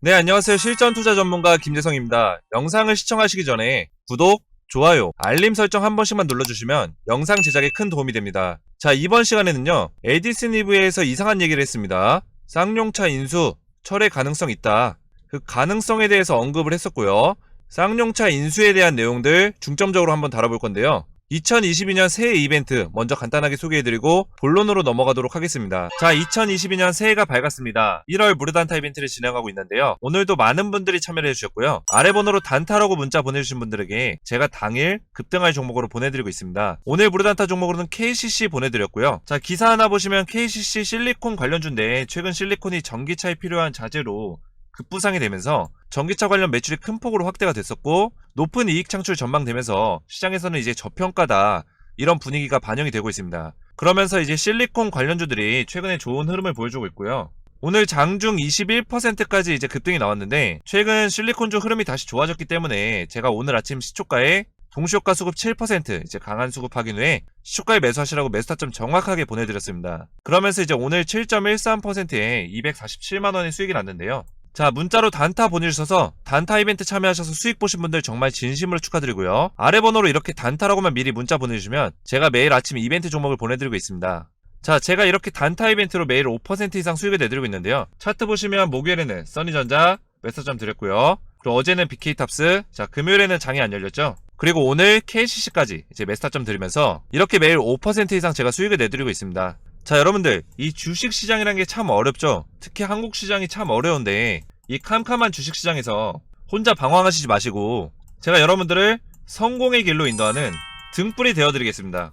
네, 안녕하세요. 실전 투자 전문가 김재성입니다. 영상을 시청하시기 전에 구독, 좋아요, 알림 설정 한 번씩만 눌러주시면 영상 제작에 큰 도움이 됩니다. 자, 이번 시간에는요, 에디슨 EV에서 이상한 얘기를 했습니다. 쌍용차 인수, 철회 가능성 있다. 그 가능성에 대해서 언급을 했었고요. 쌍용차 인수에 대한 내용들 중점적으로 한번 다뤄볼 건데요. 2022년 새해 이벤트 먼저 간단하게 소개해드리고 본론으로 넘어가도록 하겠습니다. 자, 2022년 새해가 밝았습니다. 1월 무료 단타 이벤트를 진행하고 있는데요. 오늘도 많은 분들이 참여를 해주셨고요. 아래 번호로 단타라고 문자 보내주신 분들에게 제가 당일 급등할 종목으로 보내드리고 있습니다. 오늘 무료 단타 종목으로는 KCC 보내드렸고요. 자, 기사 하나 보시면 KCC 실리콘 관련주인데 최근 실리콘이 전기차에 필요한 자재로 급부상이 되면서 전기차 관련 매출이 큰 폭으로 확대가 됐었고 높은 이익 창출 전망되면서 시장에서는 이제 저평가다 이런 분위기가 반영이 되고 있습니다. 그러면서 이제 실리콘 관련주들이 최근에 좋은 흐름을 보여주고 있고요. 오늘 장중 21%까지 이제 급등이 나왔는데 최근 실리콘주 흐름이 다시 좋아졌기 때문에 제가 오늘 아침 시초가에 동시효과 수급 7% 이제 강한 수급 확인 후에 시초가에 매수하시라고 매수타점 정확하게 보내드렸습니다. 그러면서 이제 오늘 7.13%에 247만원의 수익이 났는데요. 자, 문자로 단타 보내주셔서 단타 이벤트 참여하셔서 수익 보신 분들 정말 진심으로 축하드리고요. 아래 번호로 이렇게 단타라고만 미리 문자 보내주시면 제가 매일 아침 이벤트 종목을 보내드리고 있습니다. 자, 제가 이렇게 단타 이벤트로 매일 5% 이상 수익을 내드리고 있는데요. 차트 보시면 목요일에는 써니전자 매수점 드렸고요. 그리고 어제는 BK탑스, 자, 금요일에는 장이 안 열렸죠. 그리고 오늘 KCC까지 이제 매수타점 드리면서 이렇게 매일 5% 이상 제가 수익을 내드리고 있습니다. 자, 여러분들 이 주식시장이란 게 참 어렵죠. 특히 한국 시장이 참 어려운데 이 캄캄한 주식시장에서 혼자 방황하시지 마시고 제가 여러분들을 성공의 길로 인도하는 등불이 되어드리겠습니다.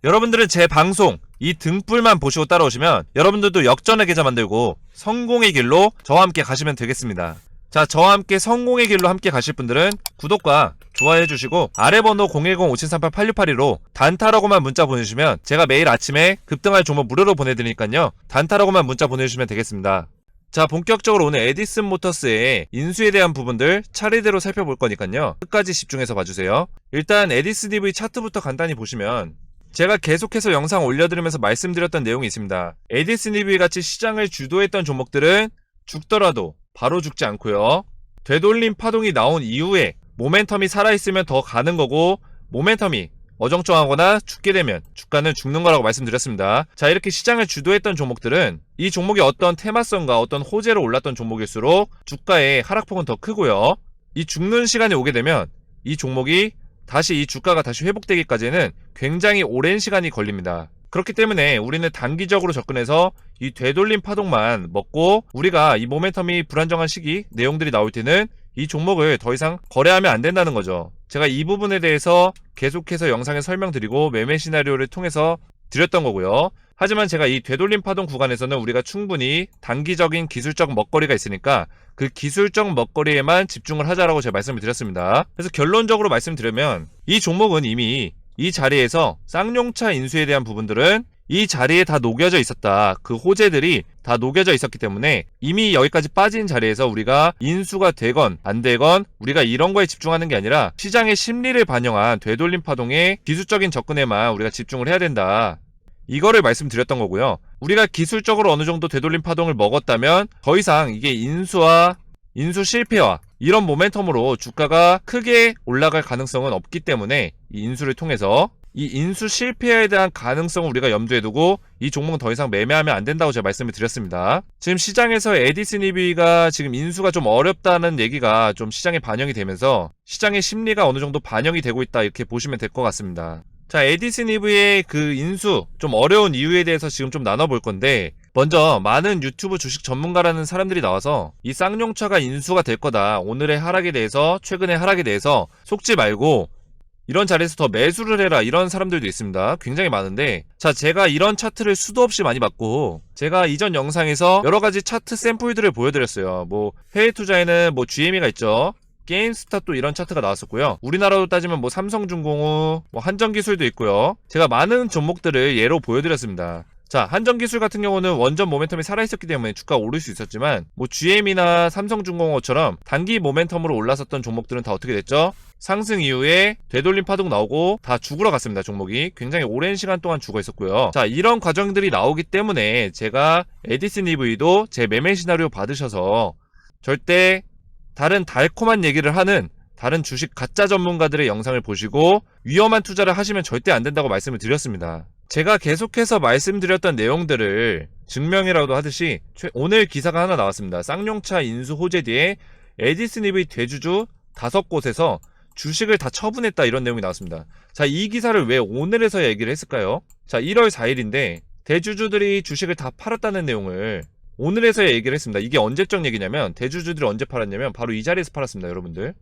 여러분들은 제 방송 이 등불만 보시고 따라오시면 여러분들도 역전의 계좌 만들고 성공의 길로 저와 함께 가시면 되겠습니다. 자, 저와 함께 성공의 길로 함께 가실 분들은 구독과 좋아요 해주시고 아래 번호 010-5738-8682로 단타라고만 문자 보내주시면 제가 매일 아침에 급등할 종목 무료로 보내드리니까요. 단타라고만 문자 보내주시면 되겠습니다. 자, 본격적으로 오늘 에디슨 모터스의 인수에 대한 부분들 차례대로 살펴볼 거니까요. 끝까지 집중해서 봐주세요. 일단 에디슨 EV 차트부터 간단히 보시면 제가 계속해서 영상 올려드리면서 말씀드렸던 내용이 있습니다. 에디슨 EV 같이 시장을 주도했던 종목들은 죽더라도 바로 죽지 않고요. 되돌림 파동이 나온 이후에 모멘텀이 살아있으면 더 가는 거고 모멘텀이 어정쩡하거나 죽게 되면 주가는 죽는 거라고 말씀드렸습니다. 자, 이렇게 시장을 주도했던 종목들은 이 종목이 어떤 테마성과 어떤 호재로 올랐던 종목일수록 주가의 하락폭은 더 크고요. 이 죽는 시간이 오게 되면 이 종목이 다시 이 주가가 다시 회복되기까지는 굉장히 오랜 시간이 걸립니다. 그렇기 때문에 우리는 단기적으로 접근해서 이 되돌림 파동만 먹고 우리가 이 모멘텀이 불안정한 시기 내용들이 나올 때는 이 종목을 더 이상 거래하면 안 된다는 거죠. 제가 이 부분에 대해서 계속해서 영상에 설명드리고 매매 시나리오를 통해서 드렸던 거고요. 하지만 제가 이 되돌림 파동 구간에서는 우리가 충분히 단기적인 기술적 먹거리가 있으니까 그 기술적 먹거리에만 집중을 하자라고 제가 말씀을 드렸습니다. 그래서 결론적으로 말씀드리면 이 종목은 이미 이 자리에서 쌍용차 인수에 대한 부분들은 이 자리에 다 녹여져 있었다. 그 호재들이 다 녹여져 있었기 때문에 이미 여기까지 빠진 자리에서 우리가 인수가 되건 안 되건 우리가 이런 거에 집중하는 게 아니라 시장의 심리를 반영한 되돌림 파동의 기술적인 접근에만 우리가 집중을 해야 된다. 이거를 말씀드렸던 거고요. 우리가 기술적으로 어느 정도 되돌림 파동을 먹었다면 더 이상 이게 인수 실패와 이런 모멘텀으로 주가가 크게 올라갈 가능성은 없기 때문에 이 인수를 통해서 이 인수 실패에 대한 가능성을 우리가 염두에 두고 이 종목은 더 이상 매매하면 안 된다고 제가 말씀을 드렸습니다. 지금 시장에서 에디슨 EV가 지금 인수가 좀 어렵다는 얘기가 좀 시장에 반영이 되면서 시장의 심리가 어느 정도 반영이 되고 있다 이렇게 보시면 될 것 같습니다. 자, 에디슨 EV의 그 인수 좀 어려운 이유에 대해서 지금 좀 나눠볼 건데 먼저 많은 유튜브 주식 전문가라는 사람들이 나와서 이 쌍용차가 인수가 될 거다. 오늘의 하락에 대해서 최근의 하락에 대해서 속지 말고 이런 자리에서 더 매수를 해라 이런 사람들도 있습니다. 굉장히 많은데 자, 제가 이런 차트를 수도 없이 많이 봤고 제가 이전 영상에서 여러가지 차트 샘플들을 보여드렸어요. 뭐 해외 투자에는 뭐 GME가 있죠. 게임스타 또 이런 차트가 나왔었고요. 우리나라로 따지면 뭐 삼성중공업, 뭐 한전기술도 있고요. 제가 많은 종목들을 예로 보여드렸습니다. 자, 한전기술 같은 경우는 원전 모멘텀이 살아있었기 때문에 주가가 오를 수 있었지만 뭐 GM이나 삼성중공업처럼 단기 모멘텀으로 올랐었던 종목들은 다 어떻게 됐죠? 상승 이후에 되돌림 파동 나오고 다 죽으러 갔습니다. 종목이 굉장히 오랜 시간 동안 죽어 있었고요. 자, 이런 과정들이 나오기 때문에 제가 에디슨 EV도 제 매매 시나리오 받으셔서 절대 다른 달콤한 얘기를 하는 다른 주식 가짜 전문가들의 영상을 보시고 위험한 투자를 하시면 절대 안 된다고 말씀을 드렸습니다. 제가 계속해서 말씀드렸던 내용들을 증명이라도 하듯이 오늘 기사가 하나 나왔습니다. 쌍용차 인수 호재 뒤에 에디슨 EV 대주주 5곳에서 주식을 다 처분했다, 이런 내용이 나왔습니다. 자, 이 기사를 왜 오늘에서 얘기를 했을까요? 자, 1월 4일인데 대주주들이 주식을 다 팔았다는 내용을 오늘에서 얘기를 했습니다. 이게 언제적 얘기냐면 대주주들이 언제 팔았냐면 바로 이 자리에서 팔았습니다, 여러분들.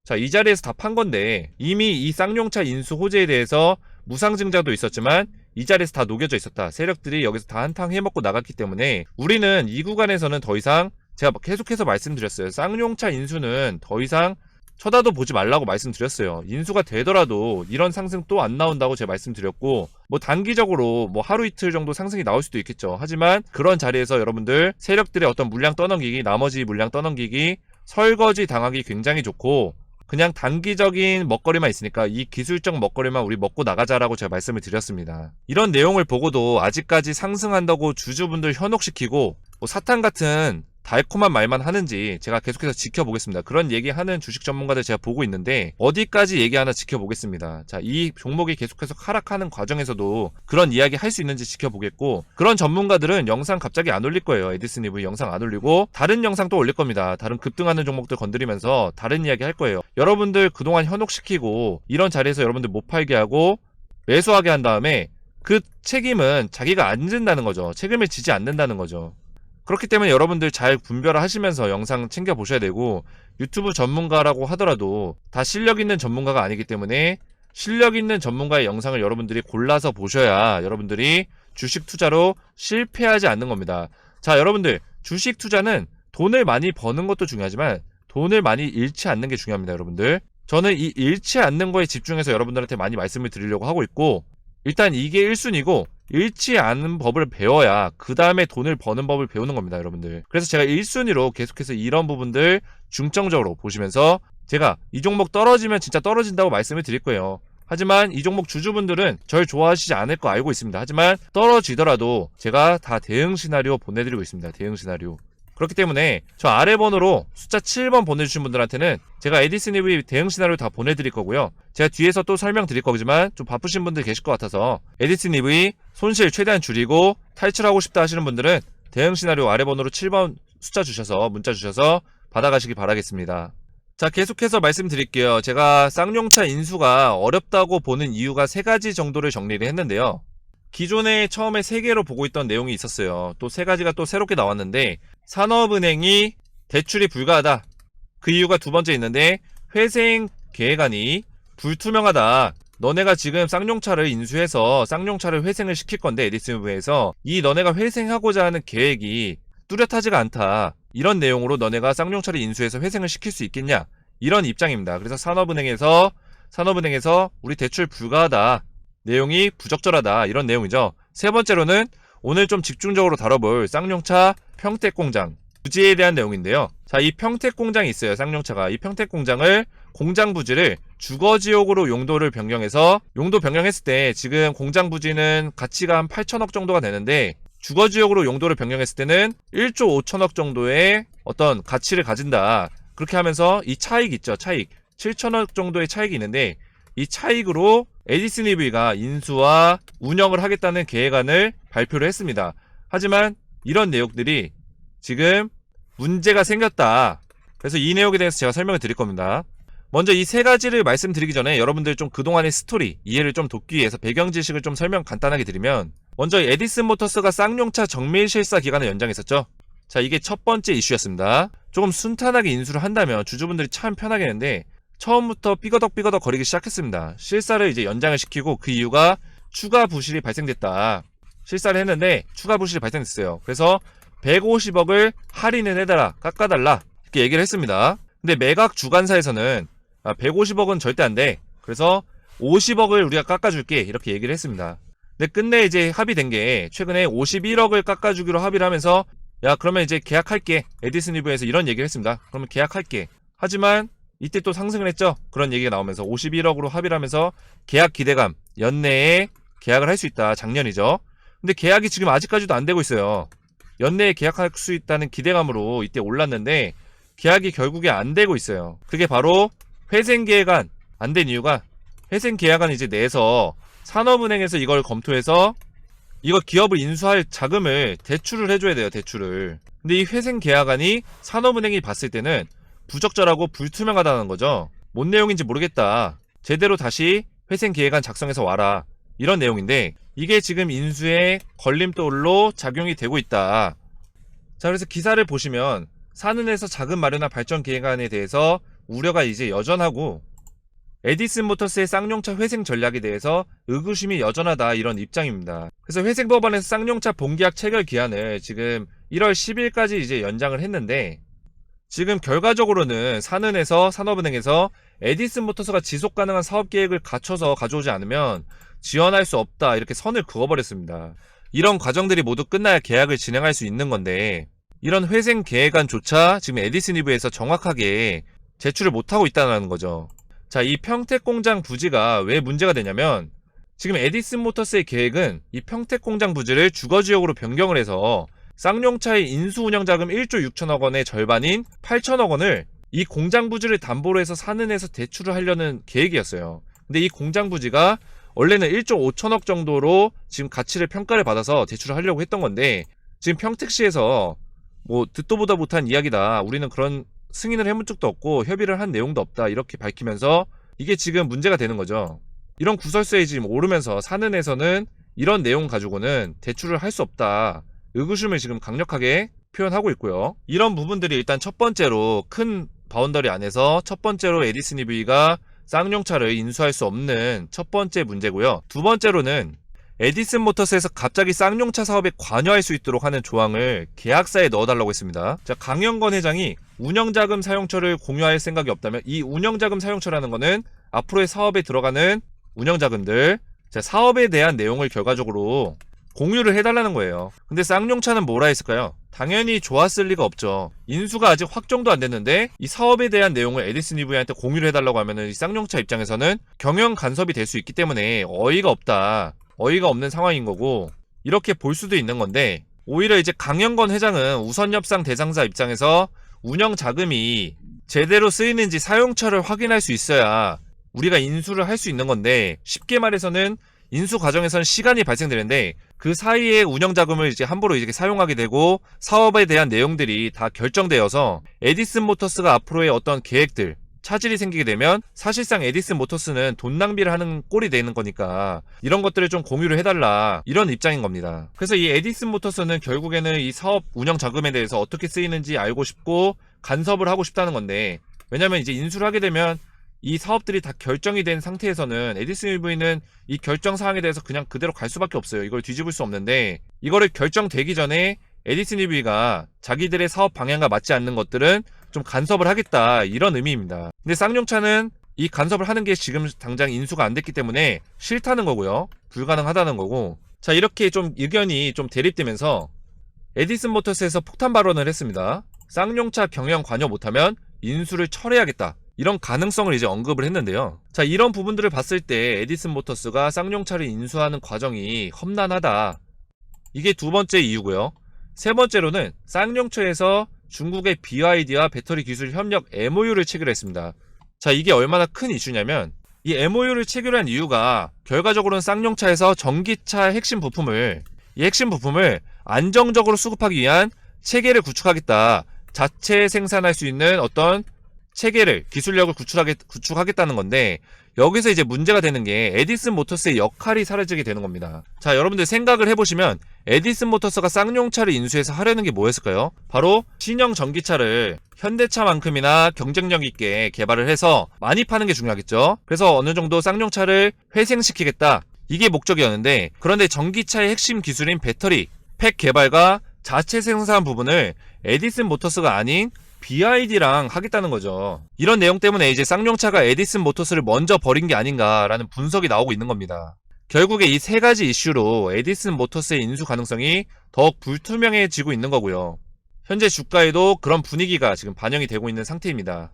자, 이 자리에서 다 판 건데 이미 이 쌍용차 인수 호재에 대해서 무상증자도 있었지만 이 자리에서 다 녹여져 있었다. 세력들이 여기서 다 한탕 해먹고 나갔기 때문에 우리는 이 구간에서는 더 이상, 제가 계속해서 말씀드렸어요. 쌍용차 인수는 더 이상 쳐다도 보지 말라고 말씀드렸어요. 인수가 되더라도 이런 상승 또 안 나온다고 제가 말씀드렸고, 뭐 단기적으로 뭐 하루 이틀 정도 상승이 나올 수도 있겠죠. 하지만 그런 자리에서 여러분들 세력들의 어떤 물량 떠넘기기, 나머지 물량 떠넘기기, 설거지 당하기 굉장히 좋고, 그냥 단기적인 먹거리만 있으니까 이 기술적 먹거리만 우리 먹고 나가자라고 제가 말씀을 드렸습니다. 이런 내용을 보고도 아직까지 상승한다고 주주분들 현혹시키고 뭐 사탕 같은 달콤한 말만 하는지 제가 계속해서 지켜보겠습니다. 그런 얘기하는 주식 전문가들 제가 보고 있는데 어디까지 얘기하나 지켜보겠습니다. 자, 이 종목이 계속해서 하락하는 과정에서도 그런 이야기 할 수 있는지 지켜보겠고, 그런 전문가들은 영상 갑자기 안 올릴 거예요. 에디슨 EV 영상 안 올리고 다른 영상 또 올릴 겁니다. 다른 급등하는 종목들 건드리면서 다른 이야기 할 거예요. 여러분들 그동안 현혹시키고 이런 자리에서 여러분들 못 팔게 하고 매수하게 한 다음에 그 책임은 자기가 안 진다는 거죠. 책임을 지지 않는다는 거죠. 그렇기 때문에 여러분들 잘 분별하시면서 영상 챙겨보셔야 되고, 유튜브 전문가라고 하더라도 다 실력 있는 전문가가 아니기 때문에 실력 있는 전문가의 영상을 여러분들이 골라서 보셔야 여러분들이 주식 투자로 실패하지 않는 겁니다. 자, 여러분들 주식 투자는 돈을 많이 버는 것도 중요하지만 돈을 많이 잃지 않는 게 중요합니다. 여러분들, 저는 이 잃지 않는 거에 집중해서 여러분들한테 많이 말씀을 드리려고 하고 있고, 일단 이게 1순위고 잃지 않는 법을 배워야 그 다음에 돈을 버는 법을 배우는 겁니다, 여러분들. 그래서 제가 1순위로 계속해서 이런 부분들 중점적으로 보시면서 제가 이 종목 떨어지면 진짜 떨어진다고 말씀을 드릴 거예요. 하지만 이 종목 주주분들은 절 좋아하시지 않을 거 알고 있습니다. 하지만 떨어지더라도 제가 다 대응 시나리오 보내드리고 있습니다. 대응 시나리오. 그렇기 때문에 저 아래 번호로 숫자 7번 보내주신 분들한테는 제가 에디슨 EV 대응 시나리오 다 보내드릴 거고요. 제가 뒤에서 또 설명드릴 거지만 좀 바쁘신 분들 계실 것 같아서 에디슨 EV 손실 최대한 줄이고 탈출하고 싶다 하시는 분들은 대응 시나리오 아래 번호로 7번 숫자 주셔서 문자 주셔서 받아가시기 바라겠습니다. 자, 계속해서 말씀드릴게요. 제가 쌍용차 인수가 어렵다고 보는 이유가 3가지 정도를 정리를 했는데요. 기존에 처음에 3개로 보고 있던 내용이 있었어요. 또 3가지가 또 새롭게 나왔는데, 산업은행이 대출이 불가하다. 그 이유가 2번째 있는데, 회생 계획안이 불투명하다. 너네가 지금 쌍용차를 인수해서 쌍용차를 회생을 시킬 건데, 에디슨 EV에서 이 너네가 회생하고자 하는 계획이 뚜렷하지가 않다. 이런 내용으로 너네가 쌍용차를 인수해서 회생을 시킬 수 있겠냐, 이런 입장입니다. 그래서 산업은행에서 우리 대출 불가하다, 내용이 부적절하다, 이런 내용이죠. 3번째로는 오늘 좀 집중적으로 다뤄볼 쌍용차 평택공장 부지에 대한 내용인데요. 자, 이 평택공장이 있어요. 쌍용차가 이 평택공장을 공장 부지를 주거지역으로 용도를 변경해서, 용도 변경했을 때 지금 공장 부지는 가치가 한 8천억 정도가 되는데 주거지역으로 용도를 변경했을 때는 1조 5천억 정도의 어떤 가치를 가진다. 그렇게 하면서 이 차익 있죠. 차익 7천억 정도의 차익이 있는데 이 차익으로 에디슨 EV가 인수와 운영을 하겠다는 계획안을 발표를 했습니다. 하지만 이런 내용들이 지금 문제가 생겼다. 그래서 이 내용에 대해서 제가 설명을 드릴 겁니다. 먼저 이 3가지를 말씀드리기 전에 여러분들 좀 그동안의 스토리 이해를 좀 돕기 위해서 배경 지식을 좀 설명 간단하게 드리면, 먼저 에디슨 모터스가 쌍용차 정밀 실사 기간을 연장했었죠. 자, 이게 첫 번째 이슈였습니다. 조금 순탄하게 인수를 한다면 주주분들이 참 편하겠는데 처음부터 삐거덕 거리기 시작했습니다. 실사를 이제 연장을 시키고, 그 이유가 추가 부실이 발생됐다. 실사를 했는데 추가 부실이 발생됐어요. 그래서 150억을 할인을 해달라, 깎아달라, 이렇게 얘기를 했습니다. 근데 매각 주관사에서는 150억은 절대 안 돼. 그래서 50억을 우리가 깎아줄게, 이렇게 얘기를 했습니다. 근데 끝내 이제 합의된 게 최근에 51억을 깎아주기로 합의를 하면서, 야, 그러면 이제 계약할게. 에디슨 EV에서 이런 얘기를 했습니다. 그러면 계약할게. 하지만 이때 또 상승을 했죠. 그런 얘기가 나오면서 51억으로 합의를 하면서 계약 기대감, 연내에 계약을 할 수 있다. 작년이죠. 근데 계약이 지금 아직까지도 안 되고 있어요. 연내에 계약할 수 있다는 기대감으로 이때 올랐는데 계약이 결국에 안 되고 있어요. 그게 바로 회생계약안 안 된 이유가 회생계약안 이제 내서 산업은행에서 이걸 검토해서 이거 기업을 인수할 자금을 대출을 해줘야 돼요. 대출을. 근데 이 회생계약안이 산업은행이 봤을 때는 부적절하고 불투명하다는 거죠. 뭔 내용인지 모르겠다. 제대로 다시 회생계획안 작성해서 와라. 이런 내용인데 이게 지금 인수의 걸림돌로 작용이 되고 있다. 자, 그래서 기사를 보시면 산은에서 자금 마련화 발전 계획안에 대해서 우려가 이제 여전하고 에디슨 모터스의 쌍용차 회생 전략에 대해서 의구심이 여전하다 이런 입장입니다. 그래서 회생법안에서 쌍용차 본계약 체결 기한을 지금 1월 10일까지 이제 연장을 했는데 지금 결과적으로는 산은에서 산업은행에서 에디슨 모터스가 지속 가능한 사업 계획을 갖춰서 가져오지 않으면 지원할 수 없다 이렇게 선을 그어버렸습니다. 이런 과정들이 모두 끝나야 계약을 진행할 수 있는 건데 이런 회생 계획안조차 지금 에디슨 이브에서 정확하게 제출을 못하고 있다는 거죠. 자, 이 평택 공장 부지가 왜 문제가 되냐면 지금 에디슨 모터스의 계획은 이 평택 공장 부지를 주거지역으로 변경을 해서 쌍용차의 인수 운영 자금 1조 6천억 원의 절반인 8천억 원을 이 공장 부지를 담보로 해서 산은에서 대출을 하려는 계획이었어요. 근데 이 공장 부지가 원래는 1조 5천억 정도로 지금 가치를 평가를 받아서 대출을 하려고 했던 건데 지금 평택시에서 뭐 듣도 보다 못한 이야기다. 우리는 그런 승인을 해본 적도 없고 협의를 한 내용도 없다. 이렇게 밝히면서 이게 지금 문제가 되는 거죠. 이런 구설수에 지금 오르면서 산은에서는 이런 내용 가지고는 대출을 할 수 없다. 의구심을 지금 강력하게 표현하고 있고요. 이런 부분들이 일단 첫 번째로 큰 바운더리 안에서 첫 번째로 에디슨 EV가 쌍용차를 인수할 수 없는 첫 번째 문제고요. 두 번째로는 에디슨 모터스에서 갑자기 쌍용차 사업에 관여할 수 있도록 하는 조항을 계약사에 넣어달라고 했습니다. 자, 강영건 회장이 운영자금 사용처를 공유할 생각이 없다면 이 운영자금 사용처라는 거는 앞으로의 사업에 들어가는 운영자금들, 자, 사업에 대한 내용을 결과적으로 공유를 해달라는 거예요. 근데 쌍용차는 뭐라 했을까요? 당연히 좋았을 리가 없죠. 인수가 아직 확정도 안 됐는데 이 사업에 대한 내용을 에디슨 EV한테 공유를 해달라고 하면은 이 쌍용차 입장에서는 경영 간섭이 될 수 있기 때문에 어이가 없다. 어이가 없는 상황인 거고 이렇게 볼 수도 있는 건데 오히려 이제 강영건 회장은 우선협상 대상자 입장에서 운영 자금이 제대로 쓰이는지 사용처를 확인할 수 있어야 우리가 인수를 할 수 있는 건데 쉽게 말해서는 인수 과정에서는 시간이 발생되는데 그 사이에 운영 자금을 이제 함부로 이렇게 사용하게 되고 사업에 대한 내용들이 다 결정되어서 에디슨 모터스가 앞으로의 어떤 계획들 차질이 생기게 되면 사실상 에디슨 모터스는 돈 낭비를 하는 꼴이 되는 거니까 이런 것들을 좀 공유를 해달라 이런 입장인 겁니다. 그래서 이 에디슨 모터스는 결국에는 이 사업 운영 자금에 대해서 어떻게 쓰이는지 알고 싶고 간섭을 하고 싶다는 건데 왜냐면 이제 인수를 하게 되면 이 사업들이 다 결정이 된 상태에서는 에디슨 EV는 이 결정 사항에 대해서 그냥 그대로 갈 수밖에 없어요. 이걸 뒤집을 수 없는데 이거를 결정되기 전에 에디슨 EV가 자기들의 사업 방향과 맞지 않는 것들은 좀 간섭을 하겠다 이런 의미입니다. 근데 쌍용차는 이 간섭을 하는 게 지금 당장 인수가 안 됐기 때문에 싫다는 거고요. 불가능하다는 거고 자 이렇게 좀 의견이 좀 대립되면서 에디슨 모터스에서 폭탄 발언을 했습니다. 쌍용차 경영 관여 못하면 인수를 철회하겠다. 이런 가능성을 이제 언급을 했는데요. 자, 이런 부분들을 봤을 때 에디슨 모터스가 쌍용차를 인수하는 과정이 험난하다. 이게 두 번째 이유고요. 세 번째로는 쌍용차에서 중국의 BYD와 배터리 기술 협력 MOU를 체결했습니다. 자, 이게 얼마나 큰 이슈냐면 이 MOU를 체결한 이유가 결과적으로는 쌍용차에서 전기차 핵심 부품을 안정적으로 수급하기 위한 체계를 구축하겠다. 자체 생산할 수 있는 어떤 체계를 기술력을 구축하겠다는 건데 여기서 이제 문제가 되는 게 에디슨 모터스의 역할이 사라지게 되는 겁니다. 자, 여러분들 생각을 해보시면 에디슨 모터스가 쌍용차를 인수해서 하려는 게 뭐였을까요? 바로 신형 전기차를 현대차만큼이나 경쟁력 있게 개발을 해서 많이 파는 게 중요하겠죠. 그래서 어느 정도 쌍용차를 회생시키겠다. 이게 목적이었는데 그런데 전기차의 핵심 기술인 배터리, 팩 개발과 자체 생산 부분을 에디슨 모터스가 아닌 BYD랑 하겠다는 거죠. 이런 내용 때문에 이제 쌍용차가 에디슨 모터스를 먼저 버린 게 아닌가라는 분석이 나오고 있는 겁니다. 결국에 이 세 가지 이슈로 에디슨 모터스의 인수 가능성이 더욱 불투명해지고 있는 거고요. 현재 주가에도 그런 분위기가 지금 반영이 되고 있는 상태입니다.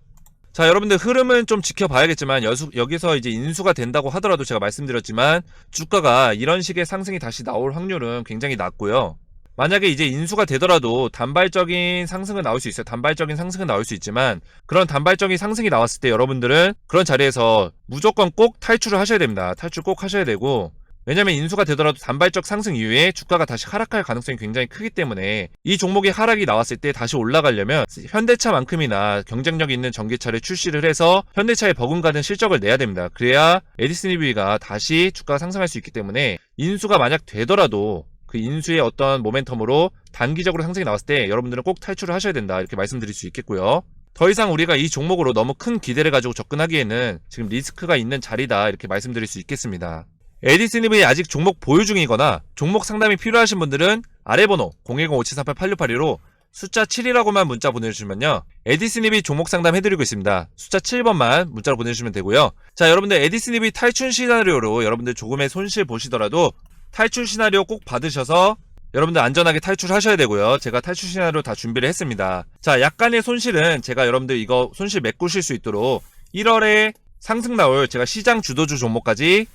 자, 여러분들 흐름은 좀 지켜봐야겠지만 여기서 이제 인수가 된다고 하더라도 제가 말씀드렸지만 주가가 이런 식의 상승이 다시 나올 확률은 굉장히 낮고요. 만약에 이제 인수가 되더라도 단발적인 상승은 나올 수 있어요. 단발적인 상승은 나올 수 있지만 그런 단발적인 상승이 나왔을 때 여러분들은 그런 자리에서 무조건 꼭 탈출을 하셔야 됩니다. 탈출 꼭 하셔야 되고, 왜냐면 인수가 되더라도 단발적 상승 이후에 주가가 다시 하락할 가능성이 굉장히 크기 때문에 이 종목의 하락이 나왔을 때 다시 올라가려면 현대차만큼이나 경쟁력 있는 전기차를 출시를 해서 현대차에 버금가는 실적을 내야 됩니다. 그래야 에디슨 EV가 다시 주가가 상승할 수 있기 때문에 인수가 만약 되더라도 그 인수의 어떤 모멘텀으로 단기적으로 상승이 나왔을 때 여러분들은 꼭 탈출을 하셔야 된다, 이렇게 말씀드릴 수 있겠고요. 더 이상 우리가 이 종목으로 너무 큰 기대를 가지고 접근하기에는 지금 리스크가 있는 자리다, 이렇게 말씀드릴 수 있겠습니다. 에디슨 EV 아직 종목 보유 중이거나 종목 상담이 필요하신 분들은 아래 번호 010-5738-8682로 숫자 7이라고만 문자 보내주시면요, 에디슨 EV 종목 상담 해드리고 있습니다. 숫자 7번만 문자로 보내주시면 되고요. 자, 여러분들 에디슨 EV 탈출 시나리오로 여러분들 조금의 손실 보시더라도 탈출 시나리오 꼭 받으셔서 여러분들 안전하게 탈출하셔야 되고요. 제가 탈출 시나리오 다 준비를 했습니다. 자, 약간의 손실은 제가 여러분들 이거 손실 메꾸실 수 있도록 1월에 상승 나올 제가 시장 주도주 종목까지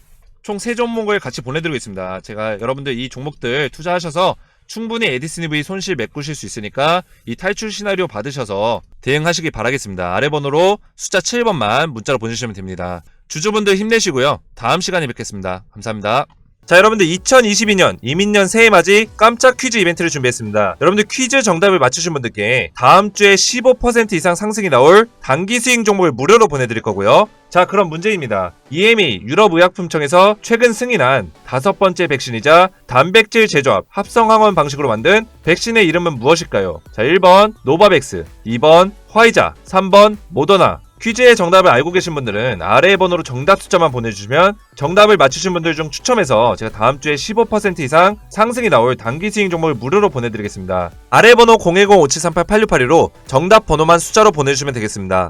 총 3종목을 같이 보내드리고 있습니다. 제가 여러분들 이 종목들 투자하셔서 충분히 에디슨 EV 손실 메꾸실 수 있으니까 이 탈출 시나리오 받으셔서 대응하시기 바라겠습니다. 아래 번호로 숫자 7번만 문자로 보내주시면 됩니다. 주주분들 힘내시고요. 다음 시간에 뵙겠습니다. 감사합니다. 자, 여러분들 2022년 이민년 새해맞이 깜짝 퀴즈 이벤트를 준비했습니다. 여러분들 퀴즈 정답을 맞추신 분들께 다음 주에 15% 이상 상승이 나올 단기 수익 종목을 무료로 보내드릴 거고요. 자, 그럼 문제입니다. EMA 유럽의약품청에서 최근 승인한 5번째 백신이자 단백질 제조합 합성항원 방식으로 만든 백신의 이름은 무엇일까요? 자, 1번 노바백스, 2번 화이자, 3번 모더나. 퀴즈의 정답을 알고 계신 분들은 아래의 번호로 정답 숫자만 보내주시면 정답을 맞추신 분들 중 추첨해서 제가 다음 주에 15% 이상 상승이 나올 단기 수익 종목을 무료로 보내드리겠습니다. 아래 번호 010-5738-8682로 정답 번호만 숫자로 보내주시면 되겠습니다.